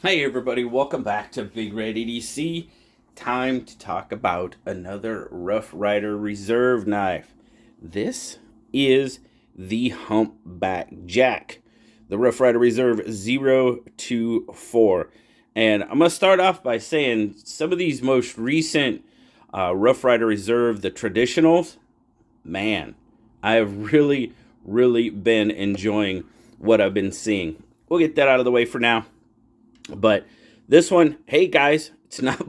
Hey everybody, welcome back to BigRedEDC. Time to talk about another Rough Rider Reserve knife. This is the Humpback Jack, the Rough Rider Reserve 024. And I'm going to start off by saying some of these most recent Rough Rider Reserve, the traditionals, man, I have really been enjoying what I've been seeing. We'll get that out of the way for now. But this one, hey guys, it's not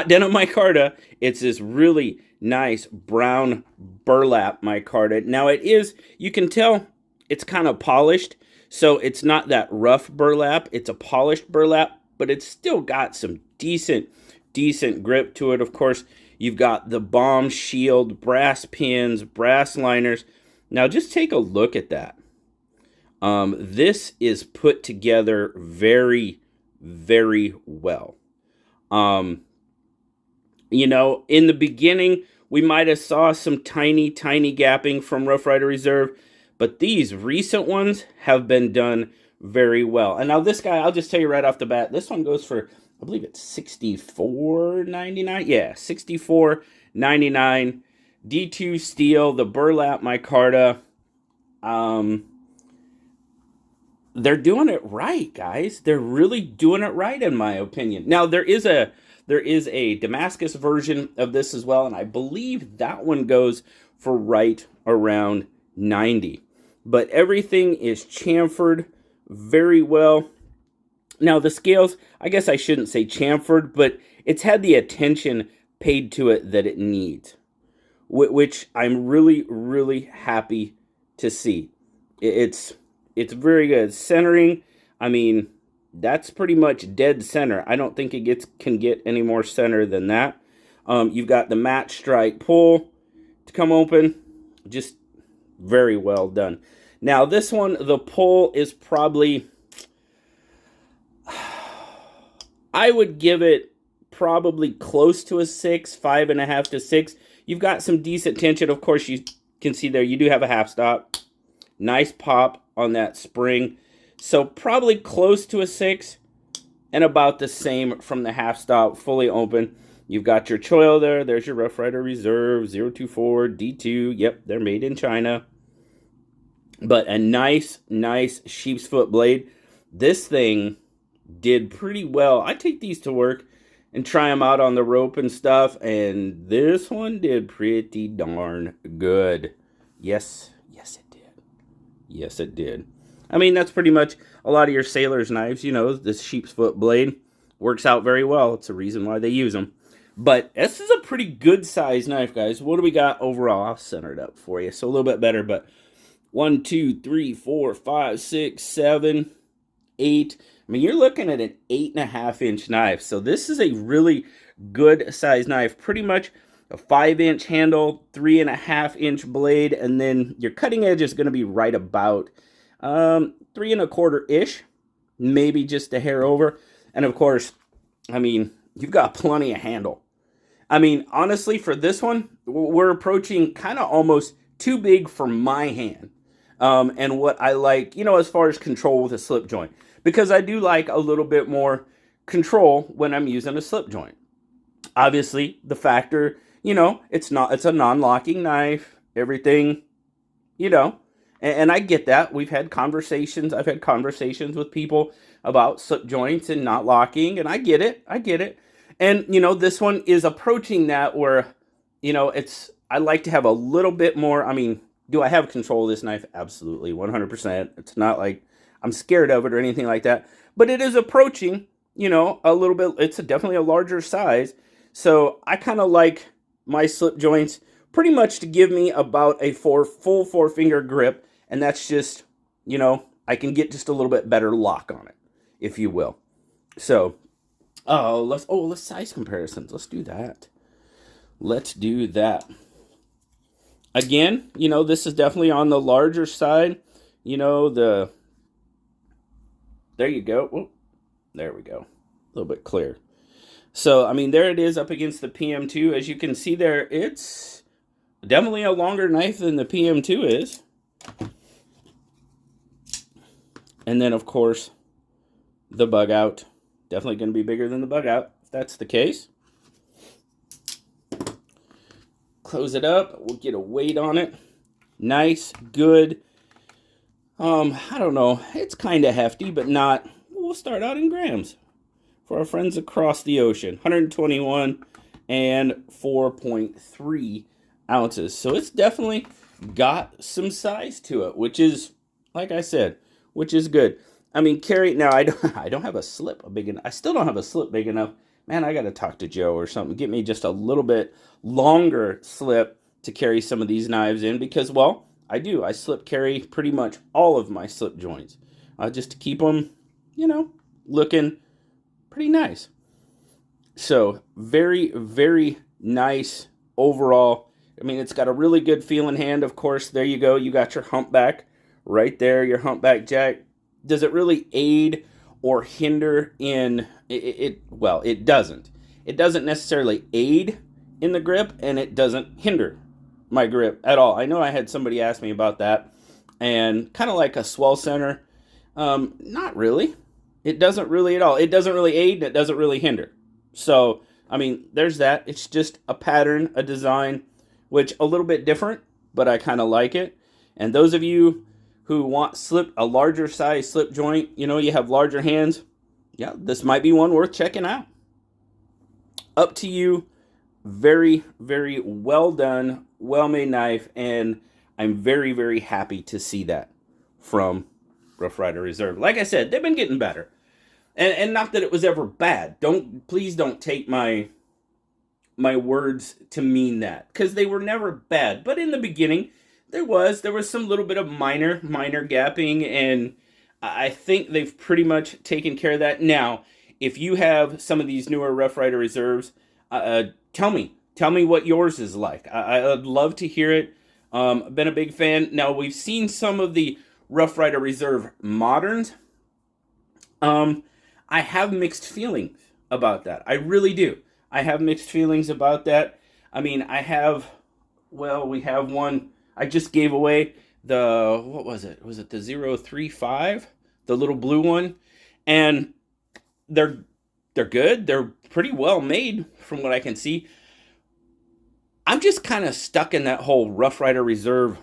denim micarta. It's this really nice brown burlap micarta. Now it is, you can tell it's kind of polished, so it's not that rough burlap. It's a polished burlap, but it's still got some decent grip to it. Of course, you've got the bomb shield, brass pins, brass liners. Now just take a look at that. This is put together very well. Um, in the beginning, we might have saw some tiny gapping from Rough Rider Reserve, but these recent ones have been done very well. And now this guy, I'll just tell you right off the bat, this one goes for, I believe it's $64.99. Yeah, $64.99. D2 steel, the burlap micarta. They're doing it right, guys. They're really doing it right, in my opinion. Now there is a Damascus version of this as well, and I believe that one goes for right around 90. But everything is chamfered very well. Now the scales, I guess I shouldn't say chamfered, but it's had the attention paid to it that it needs, which I'm really happy to see. It's very good. Centering, I mean, that's pretty much dead center. I don't think it can get any more center than that. You've got the match strike pull to come open. Just very well done. Now, this one, the pull is probably, I would give it probably close to a 6, 5.5 to 6. You've got some decent tension. Of course, you can see there, you do have a half stop. Nice pop on that spring. So probably close to a 6 and about the same from the half stop, fully open. You've got your choil there. There's your Rough Rider Reserve 024 D2. Yep, they're made in China. But a nice sheep's foot blade. This thing did pretty well. I take these to work and try them out on the rope and stuff, and this one did pretty darn good. Yes it did. Yes, it did. I mean, that's pretty much a lot of your sailors' knives. This sheep's foot blade works out very well. It's the reason why they use them. But this is a pretty good size knife, guys. What do we got overall? I'll center it up for you. So a little bit better, but 1, 2, 3, 4, 5, 6, 7, 8. I mean, you're looking at an 8.5-inch knife. So this is a really good size knife. Pretty much a 5-inch handle, 3.5-inch blade, and then your cutting edge is going to be right about 3.25-ish, maybe just a hair over. And of course, I mean, you've got plenty of handle. I mean, honestly, for this one, we're approaching kind of almost too big for my hand. And what I like, as far as control with a slip joint, because I do like a little bit more control when I'm using a slip joint. Obviously, the factor, it's a non-locking knife, everything, and I get that. I've had conversations with people about slip joints and not locking, and I get it. And, this one is approaching that where, I like to have a little bit more. I mean, do I have control of this knife? Absolutely, 100%. It's not like I'm scared of it or anything like that, but it is approaching, a little bit. It's definitely a larger size. So I kind of like my slip joints pretty much to give me about a full 4-finger grip. And that's just, I can get just a little bit better lock on it, if you will. So, let's size comparisons. Let's do that. Again, this is definitely on the larger side. There you go. Oh, there we go. A little bit clear. So, I mean, there it is up against the PM2. As you can see there, it's definitely a longer knife than the PM2 is. And then, of course, the bug out definitely going to be bigger than the bug out if that's the case. Close it up. We'll get a weight on it. Nice, good. I don't know. It's kind of hefty, but not. We'll start out in grams for our friends across the ocean. 121 and 4.3 ounces. So it's definitely got some size to it, which is, like I said, which is good. I mean, carry now. I don't have a slip big enough. I still don't have a slip big enough. Man, I got to talk to Joe or something. Get me just a little bit longer slip to carry some of these knives in because, well, I do. I slip carry pretty much all of my slip joints just to keep them, you know, looking pretty nice. So very, very nice overall. I mean, it's got a really good feeling hand. Of course, there you go. You got your humpback right there, your humpback jack. Does it really aid or hinder in it? Well, it doesn't. It doesn't necessarily aid in the grip, and it doesn't hinder my grip at all. I know I had somebody ask me about that, and kind of like a swell center, not really. It doesn't really at all. It doesn't really aid, and it doesn't really hinder. So, I mean, there's that. It's just a pattern, a design, which a little bit different, but I kind of like it. And those of you who want a larger size slip joint, you know, you have larger hands, yeah, this might be one worth checking out. Up to you. Very, very well done, well-made knife, and I'm very, very happy to see that from Rough Ryder Reserve. Like I said, they've been getting better. And not that it was ever bad. Please don't take my words to mean that, because they were never bad. But in the beginning, there was some little bit of minor gapping, and I think they've pretty much taken care of that. Now, if you have some of these newer Rough Ryder Reserves, tell me what yours is like. I'd love to hear it. I've been a big fan. Now, we've seen some of the Rough Ryder Reserve moderns. I have mixed feelings about that. I really do. I have mixed feelings about that. I mean, we have one. I just gave away what was it? Was it the 035? The little blue one. And they're good. They're pretty well made from what I can see. I'm just kind of stuck in that whole Rough Ryder Reserve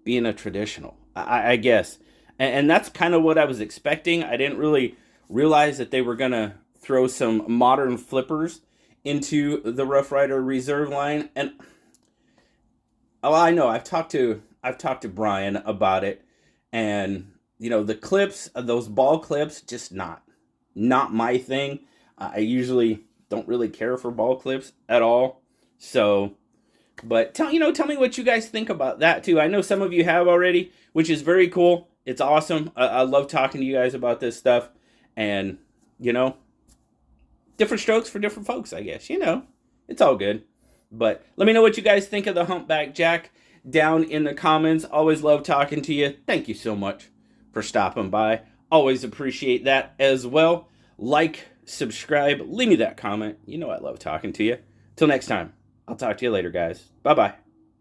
being a traditional, I guess. And that's kind of what I was expecting. I didn't really realize that they were going to throw some modern flippers into the Rough Ryder Reserve line. And I know I've talked to Brian about it, and you know, the clips, those ball clips, just not my thing. I usually don't really care for ball clips at all. So, but tell me what you guys think about that too. I know some of you have already, which is very cool. It's awesome. I love talking to you guys about this stuff, and you know, different strokes for different folks, I guess. You know, it's all good. But let me know what you guys think of the Humpback Jack down in the comments. Always love talking to you. Thank you so much for stopping by. Always appreciate that as well. Like, subscribe, leave me that comment. You know I love talking to you. Till next time, I'll talk to you later, guys. Bye-bye.